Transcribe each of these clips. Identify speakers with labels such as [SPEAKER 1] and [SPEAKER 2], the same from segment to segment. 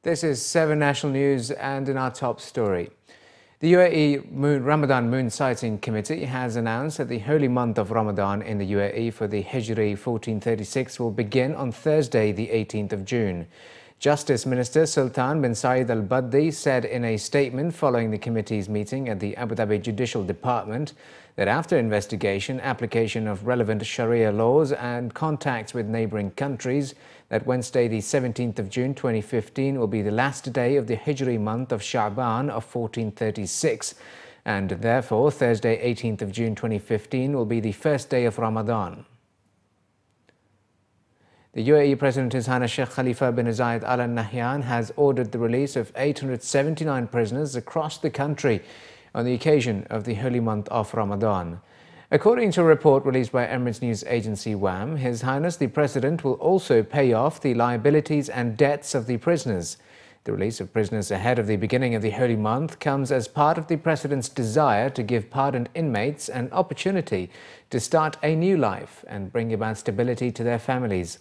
[SPEAKER 1] This is 7 National News, and in our top story. The UAE Ramadan Moon Sighting Committee has announced that the holy month of Ramadan in the UAE for the Hijri 1436 will begin on Thursday, the 18th of June. Justice Minister Sultan bin Saeed Al Baddi said in a statement following the committee's meeting at the Abu Dhabi Judicial Department that after investigation, application of relevant Sharia laws and contacts with neighbouring countries, that Wednesday the 17th of June 2015 will be the last day of the Hijri month of Sha'ban of 1436, and therefore Thursday 18th of June 2015 will be the first day of Ramadan. The UAE President His Highness Sheikh Khalifa bin Zayed Al Nahyan has ordered the release of 879 prisoners across the country on the occasion of the holy month of Ramadan. According to a report released by Emirates news agency WAM, His Highness the President will also pay off the liabilities and debts of the prisoners. The release of prisoners ahead of the beginning of the holy month comes as part of the President's desire to give pardoned inmates an opportunity to start a new life and bring about stability to their families.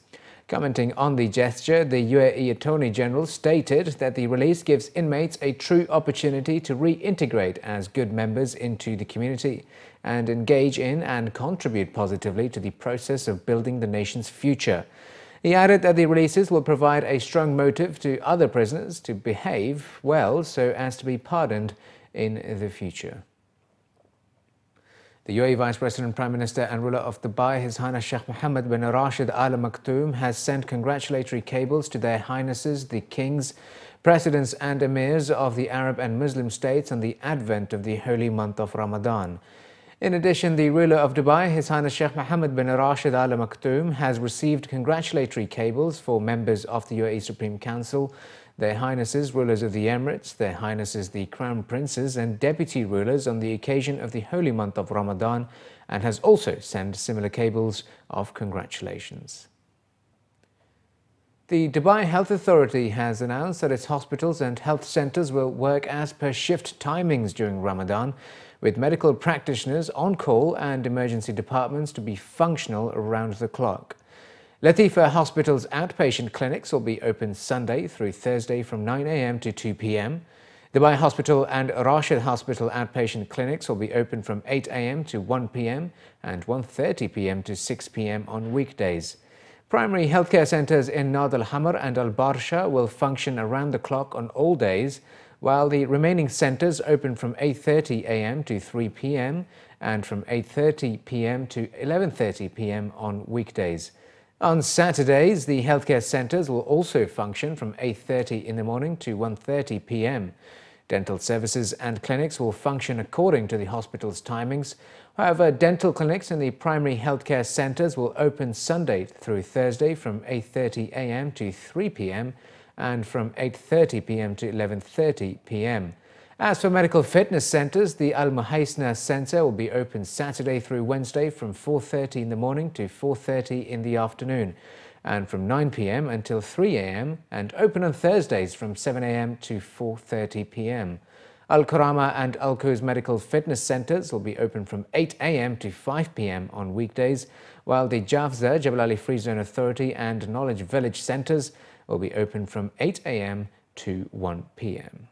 [SPEAKER 1] Commenting on the gesture, the UAE Attorney General stated that the release gives inmates a true opportunity to reintegrate as good members into the community and engage in and contribute positively to the process of building the nation's future. He added that the releases will provide a strong motive to other prisoners to behave well so as to be pardoned in the future. The UAE Vice President, Prime Minister and ruler of Dubai, His Highness Sheikh Mohammed bin Rashid Al Maktoum, has sent congratulatory cables to their Highnesses, the Kings, Presidents and Emirs of the Arab and Muslim states on the advent of the holy month of Ramadan. In addition, the ruler of Dubai, His Highness Sheikh Mohammed bin Rashid Al Maktoum, has received congratulatory cables for members of the UAE Supreme Council, their Highnesses, rulers of the Emirates, their Highnesses, the Crown Princes and Deputy Rulers on the occasion of the holy month of Ramadan, and has also sent similar cables of congratulations. The Dubai Health Authority has announced that its hospitals and health centres will work as per shift timings during Ramadan, with medical practitioners on call and emergency departments to be functional around the clock. Latifa Hospital's outpatient clinics will be open Sunday through Thursday from 9 a.m. to 2 p.m. Dubai Hospital and Rashid Hospital outpatient clinics will be open from 8 a.m. to 1 p.m. and 1:30 p.m. to 6 p.m. on weekdays. Primary healthcare centres in Nad Al Hamar and Al Barsha will function around the clock on all days, while the remaining centres open from 8:30 a.m. to 3 p.m. and from 8:30 p.m. to 11:30 p.m. on weekdays. On Saturdays, the healthcare centres will also function from 8:30 in the morning to 1:30 p.m. Dental services and clinics will function according to the hospital's timings. However, dental clinics in the primary healthcare centres will open Sunday through Thursday from 8:30 a.m. to 3 p.m. and from 8:30 p.m. to 11:30 p.m. As for medical fitness centres, the Al Muhaisna Centre will be open Saturday through Wednesday from 4:30 in the morning to 4:30 in the afternoon, and from 9 p.m. until 3 a.m. and open on Thursdays from 7 a.m. to 4:30 p.m. Al Karama and Al Quds medical fitness centres will be open from 8 a.m. to 5 p.m. on weekdays, while the Jafza, Jebel Ali Free Zone Authority and Knowledge Village centres will be open from 8 a.m. to 1 p.m.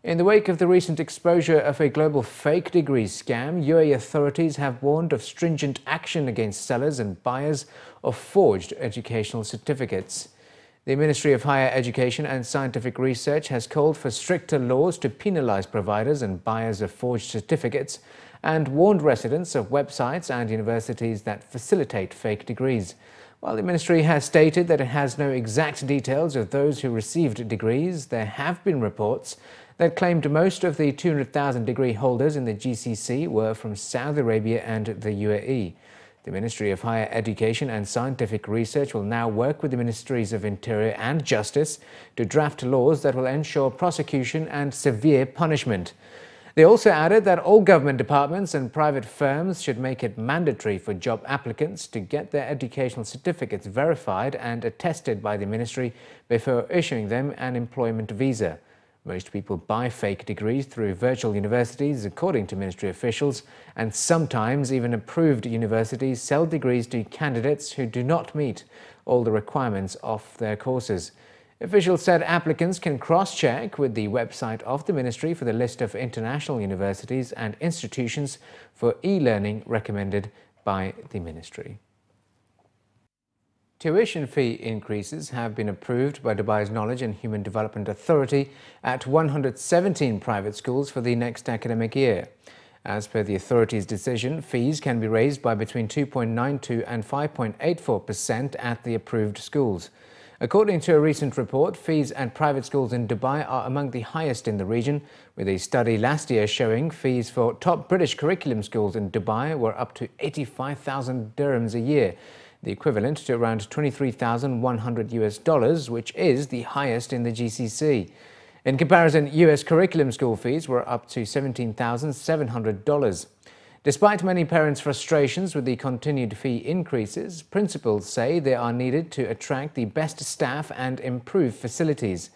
[SPEAKER 1] In the wake of the recent exposure of a global fake degree scam, UAE authorities have warned of stringent action against sellers and buyers of forged educational certificates. The Ministry of Higher Education and Scientific Research has called for stricter laws to penalise providers and buyers of forged certificates and warned residents of websites and universities that facilitate fake degrees. While the ministry has stated that it has no exact details of those who received degrees, there have been reports that claimed most of the 200,000 degree holders in the GCC were from Saudi Arabia and the UAE. The Ministry of Higher Education and Scientific Research will now work with the Ministries of Interior and Justice to draft laws that will ensure prosecution and severe punishment. They also added that all government departments and private firms should make it mandatory for job applicants to get their educational certificates verified and attested by the ministry before issuing them an employment visa. Most people buy fake degrees through virtual universities, according to ministry officials, and sometimes even approved universities sell degrees to candidates who do not meet all the requirements of their courses. Officials said applicants can cross-check with the website of the ministry for the list of international universities and institutions for e-learning recommended by the ministry. Tuition fee increases have been approved by Dubai's Knowledge and Human Development Authority at 117 private schools for the next academic year. As per the authority's decision, fees can be raised by between 2.92% and 5.84% at the approved schools. According to a recent report, fees at private schools in Dubai are among the highest in the region, with a study last year showing fees for top British curriculum schools in Dubai were up to 85,000 dirhams a year, the equivalent to around $23,100, which is the highest in the GCC. In comparison, US curriculum school fees were up to $17,700. Despite many parents' frustrations with the continued fee increases, principals say they are needed to attract the best staff and improve facilities.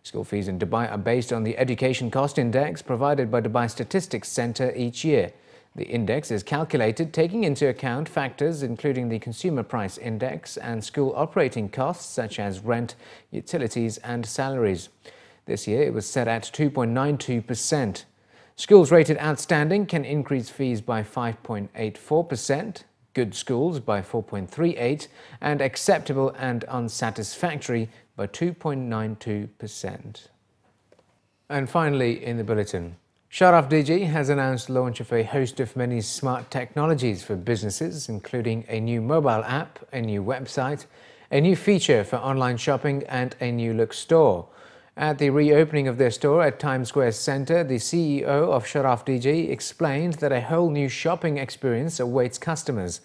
[SPEAKER 1] School fees in Dubai are based on the Education Cost Index provided by Dubai Statistics Centre each year. The index is calculated taking into account factors including the Consumer Price Index and school operating costs such as rent, utilities and salaries. This year it was set at 2.92%. Schools rated outstanding can increase fees by 5.84%, good schools by 4.38%, and acceptable and unsatisfactory by 2.92%. And finally, in the bulletin, Sharaf DG has announced the launch of a host of many smart technologies for businesses, including a new mobile app, a new website, a new feature for online shopping, and a new look store. At the reopening of their store at Times Square Centre, the CEO of Sharaf DG explained that a whole new shopping experience awaits customers.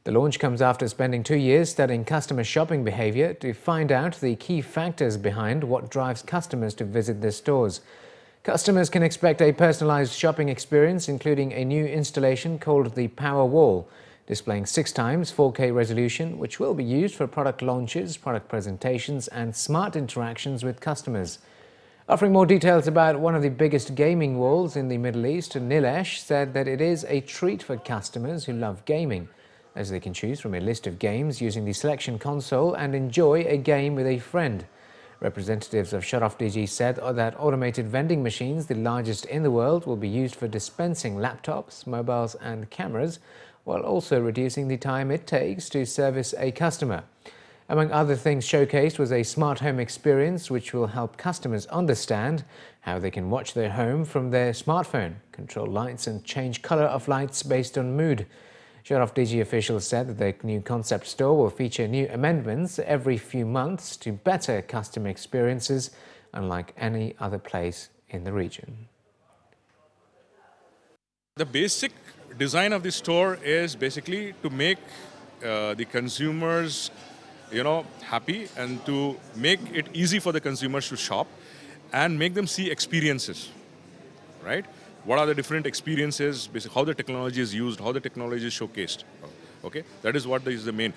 [SPEAKER 1] The launch comes after spending 2 years studying customer shopping behaviour to find out the key factors behind what drives customers to visit their stores. Customers can expect a personalised shopping experience, including a new installation called the Power Wall, displaying 6x 4K resolution, which will be used for product launches, product presentations and smart interactions with customers. Offering more details about one of the biggest gaming walls in the Middle East, Nilesh said that it is a treat for customers who love gaming, as they can choose from a list of games using the selection console and enjoy a game with a friend. Representatives of Sharaf DG said that automated vending machines, the largest in the world, will be used for dispensing laptops, mobiles and cameras, while also reducing the time it takes to service a customer. Among other things showcased was a smart home experience which will help customers understand how they can watch their home from their smartphone, control lights and change colour of lights based on mood. Sharaf DG officials said that their new concept store will feature new amendments every few months to better customer experiences, unlike any other place in the region.
[SPEAKER 2] The basic design of the store is basically to make the consumers, happy, and to make it easy for the consumers to shop and make them see experiences, right? What are the different experiences, basically how the technology is used, how the technology is showcased. Okay, that is what is the main.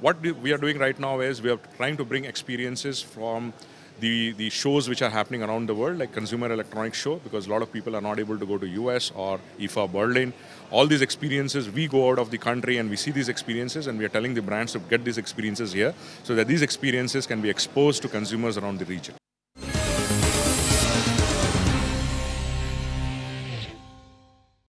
[SPEAKER 2] What we are doing right now is we are trying to bring experiences from the shows which are happening around the world, like Consumer Electronics Show, because a lot of people are not able to go to US or IFA Berlin. All these experiences, we go out of the country and we see these experiences, and we are telling the brands to get these experiences here so that these experiences can be exposed to consumers around the region.